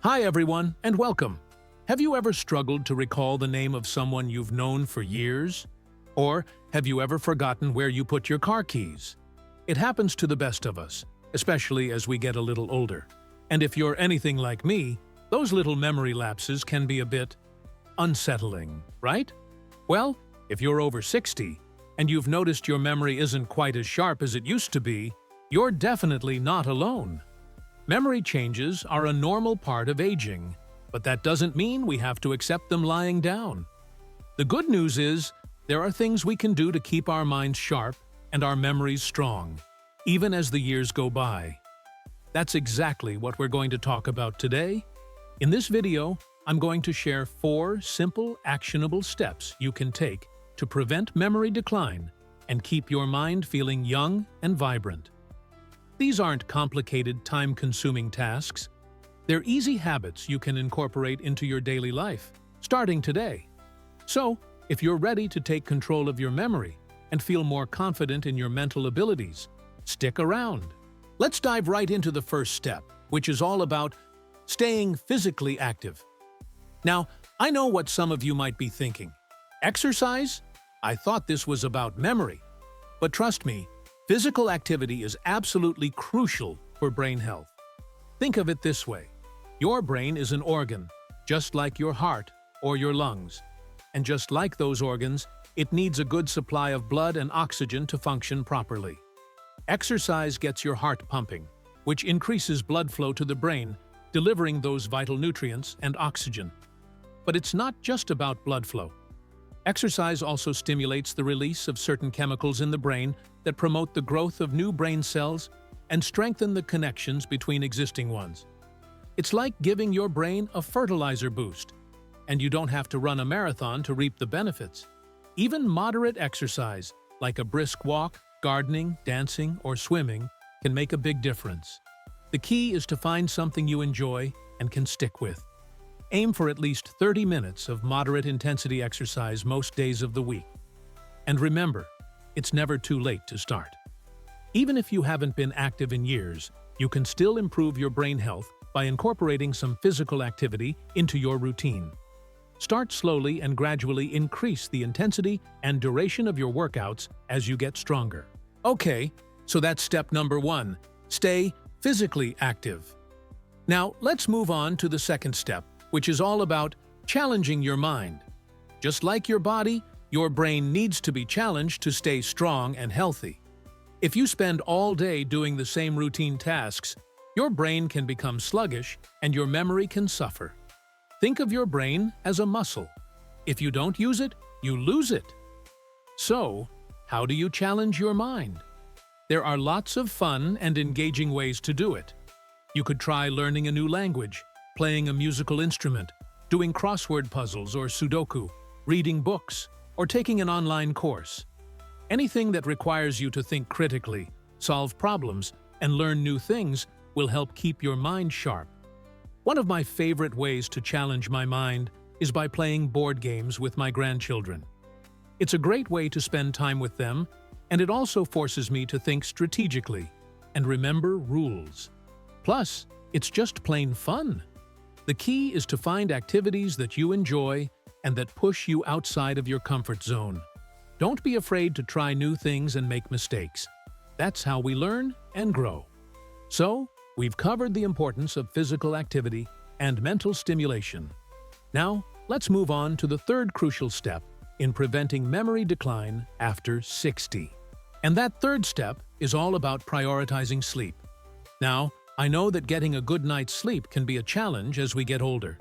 Hi everyone, and welcome. Have you ever struggled to recall the name of someone you've known for years? Or have you ever forgotten where you put your car keys? It happens to the best of us, especially as we get a little older. And if you're anything like me, those little memory lapses can be a bit unsettling, right? Well, if you're over 60 and you've noticed your memory isn't quite as sharp as it used to be, you're definitely not alone. Memory changes are a normal part of aging, but that doesn't mean we have to accept them lying down. The good news is, there are things we can do to keep our minds sharp and our memories strong, even as the years go by. That's exactly what we're going to talk about today. In this video, I'm going to share 4 simple, actionable steps you can take to prevent memory decline and keep your mind feeling young and vibrant. These aren't complicated, time-consuming tasks. They're easy habits you can incorporate into your daily life, starting today. So, if you're ready to take control of your memory and feel more confident in your mental abilities, stick around. Let's dive right into the first step, which is all about staying physically active. Now, I know what some of you might be thinking. Exercise? I thought this was about memory. But trust me, physical activity is absolutely crucial for brain health. Think of it this way. Your brain is an organ, just like your heart or your lungs. And just like those organs, it needs a good supply of blood and oxygen to function properly. Exercise gets your heart pumping, which increases blood flow to the brain, delivering those vital nutrients and oxygen. But it's not just about blood flow. Exercise also stimulates the release of certain chemicals in the brain that promote the growth of new brain cells and strengthen the connections between existing ones. It's like giving your brain a fertilizer boost, and you don't have to run a marathon to reap the benefits. Even moderate exercise, like a brisk walk, gardening, dancing, or swimming, can make a big difference. The key is to find something you enjoy and can stick with. Aim for at least 30 minutes of moderate intensity exercise most days of the week. And remember, it's never too late to start. Even if you haven't been active in years, you can still improve your brain health by incorporating some physical activity into your routine. Start slowly and gradually increase the intensity and duration of your workouts as you get stronger. Okay, so that's step number 1. Stay physically active. Now, let's move on to the second step, which is all about challenging your mind. Just like your body, your brain needs to be challenged to stay strong and healthy. If you spend all day doing the same routine tasks, your brain can become sluggish and your memory can suffer. Think of your brain as a muscle. If you don't use it, you lose it. So, how do you challenge your mind? There are lots of fun and engaging ways to do it. You could try learning a new language, playing a musical instrument, doing crossword puzzles or Sudoku, reading books, or taking an online course. Anything that requires you to think critically, solve problems, and learn new things will help keep your mind sharp. One of my favorite ways to challenge my mind is by playing board games with my grandchildren. It's a great way to spend time with them, and it also forces me to think strategically and remember rules. Plus, it's just plain fun. The key is to find activities that you enjoy and that push you outside of your comfort zone. Don't be afraid to try new things and make mistakes. That's how we learn and grow. So, we've covered the importance of physical activity and mental stimulation. Now, let's move on to the third crucial step in preventing memory decline after 60. And that third step is all about prioritizing sleep. Now, I know that getting a good night's sleep can be a challenge as we get older.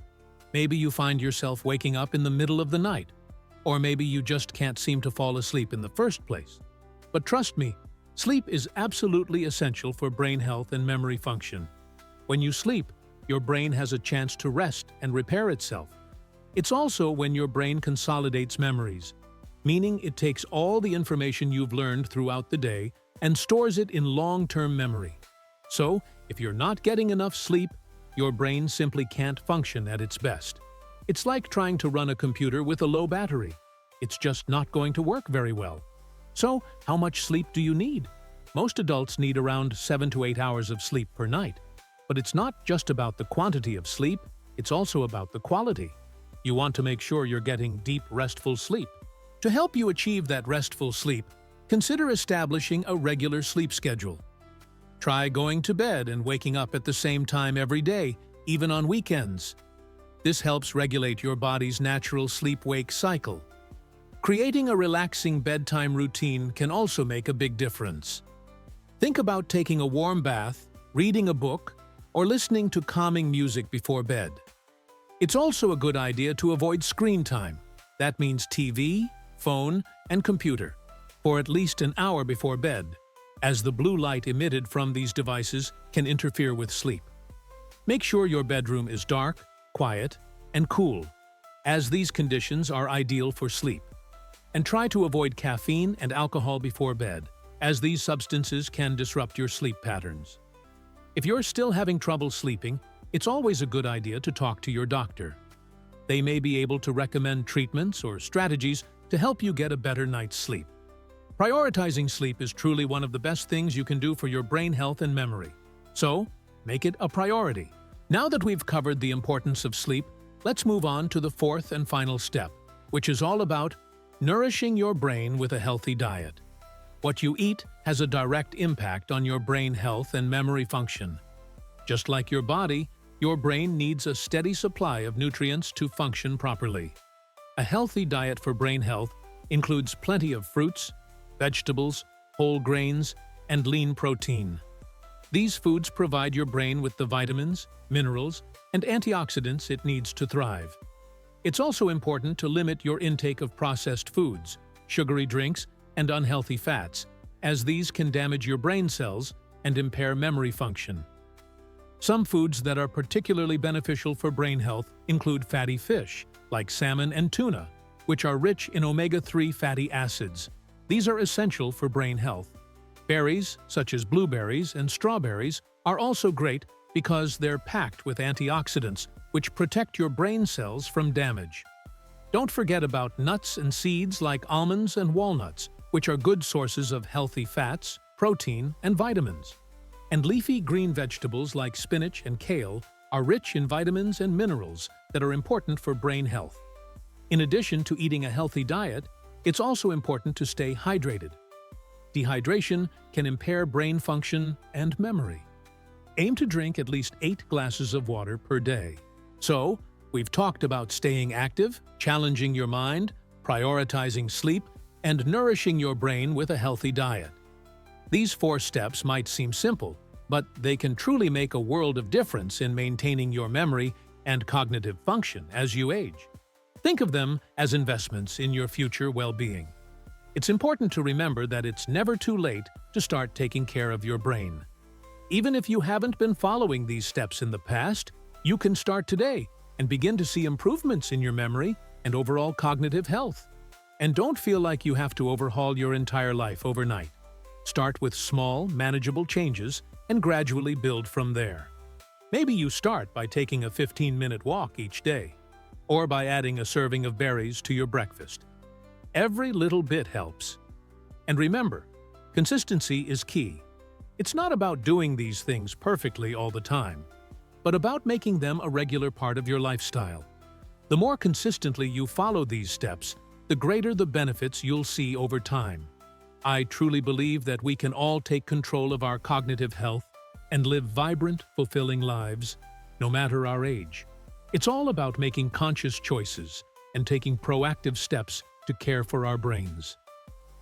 Maybe you find yourself waking up in the middle of the night, or maybe you just can't seem to fall asleep in the first place. But trust me, sleep is absolutely essential for brain health and memory function. When you sleep, your brain has a chance to rest and repair itself. It's also when your brain consolidates memories, meaning it takes all the information you've learned throughout the day and stores it in long-term memory. So, if you're not getting enough sleep, your brain simply can't function at its best. It's like trying to run a computer with a low battery. It's just not going to work very well. So, how much sleep do you need? Most adults need around 7 to 8 hours of sleep per night. But it's not just about the quantity of sleep, it's also about the quality. You want to make sure you're getting deep, restful sleep. To help you achieve that restful sleep, consider establishing a regular sleep schedule. Try going to bed and waking up at the same time every day, even on weekends. This helps regulate your body's natural sleep-wake cycle. Creating a relaxing bedtime routine can also make a big difference. Think about taking a warm bath, reading a book, or listening to calming music before bed. It's also a good idea to avoid screen time. That means TV, phone, and computer, for at least an hour before bed, as the blue light emitted from these devices can interfere with sleep. Make sure your bedroom is dark, quiet, and cool, as these conditions are ideal for sleep. And try to avoid caffeine and alcohol before bed, as these substances can disrupt your sleep patterns. If you're still having trouble sleeping, it's always a good idea to talk to your doctor. They may be able to recommend treatments or strategies to help you get a better night's sleep. Prioritizing sleep is truly one of the best things you can do for your brain health and memory. So, make it a priority. Now that we've covered the importance of sleep, let's move on to the fourth and final step, which is all about nourishing your brain with a healthy diet. What you eat has a direct impact on your brain health and memory function. Just like your body, your brain needs a steady supply of nutrients to function properly. A healthy diet for brain health includes plenty of fruits, vegetables, whole grains, and lean protein. These foods provide your brain with the vitamins, minerals, and antioxidants it needs to thrive. It's also important to limit your intake of processed foods, sugary drinks, and unhealthy fats, as these can damage your brain cells and impair memory function. Some foods that are particularly beneficial for brain health include fatty fish, like salmon and tuna, which are rich in omega-3 fatty acids. These are essential for brain health. Berries, such as blueberries and strawberries, are also great because they're packed with antioxidants, which protect your brain cells from damage. Don't forget about nuts and seeds like almonds and walnuts, which are good sources of healthy fats, protein, and vitamins. And leafy green vegetables like spinach and kale are rich in vitamins and minerals that are important for brain health. In addition to eating a healthy diet, it's also important to stay hydrated. Dehydration can impair brain function and memory. Aim to drink at least 8 glasses of water per day. So, we've talked about staying active, challenging your mind, prioritizing sleep, and nourishing your brain with a healthy diet. These 4 steps might seem simple, but they can truly make a world of difference in maintaining your memory and cognitive function as you age. Think of them as investments in your future well-being. It's important to remember that it's never too late to start taking care of your brain. Even if you haven't been following these steps in the past, you can start today and begin to see improvements in your memory and overall cognitive health. And don't feel like you have to overhaul your entire life overnight. Start with small, manageable changes and gradually build from there. Maybe you start by taking a 15-minute walk each day, or by adding a serving of berries to your breakfast. Every little bit helps. And remember, consistency is key. It's not about doing these things perfectly all the time, but about making them a regular part of your lifestyle. The more consistently you follow these steps, the greater the benefits you'll see over time. I truly believe that we can all take control of our cognitive health and live vibrant, fulfilling lives, no matter our age. It's all about making conscious choices and taking proactive steps to care for our brains.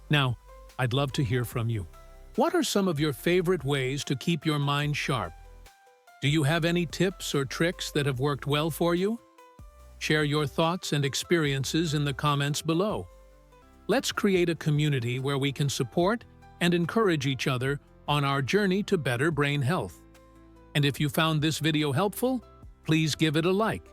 Now, I'd love to hear from you. What are some of your favorite ways to keep your mind sharp? Do you have any tips or tricks that have worked well for you? Share your thoughts and experiences in the comments below. Let's create a community where we can support and encourage each other on our journey to better brain health. And if you found this video helpful, please give it a like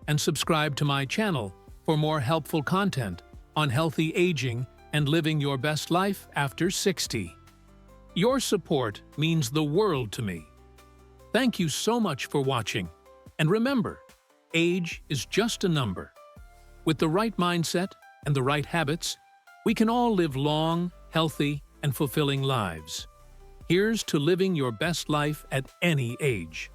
and subscribe to my channel for more helpful content on healthy aging and living your best life after 60. Your support means the world to me. Thank you so much for watching. And remember, age is just a number. With the right mindset and the right habits, we can all live long, healthy, and fulfilling lives. Here's to living your best life at any age.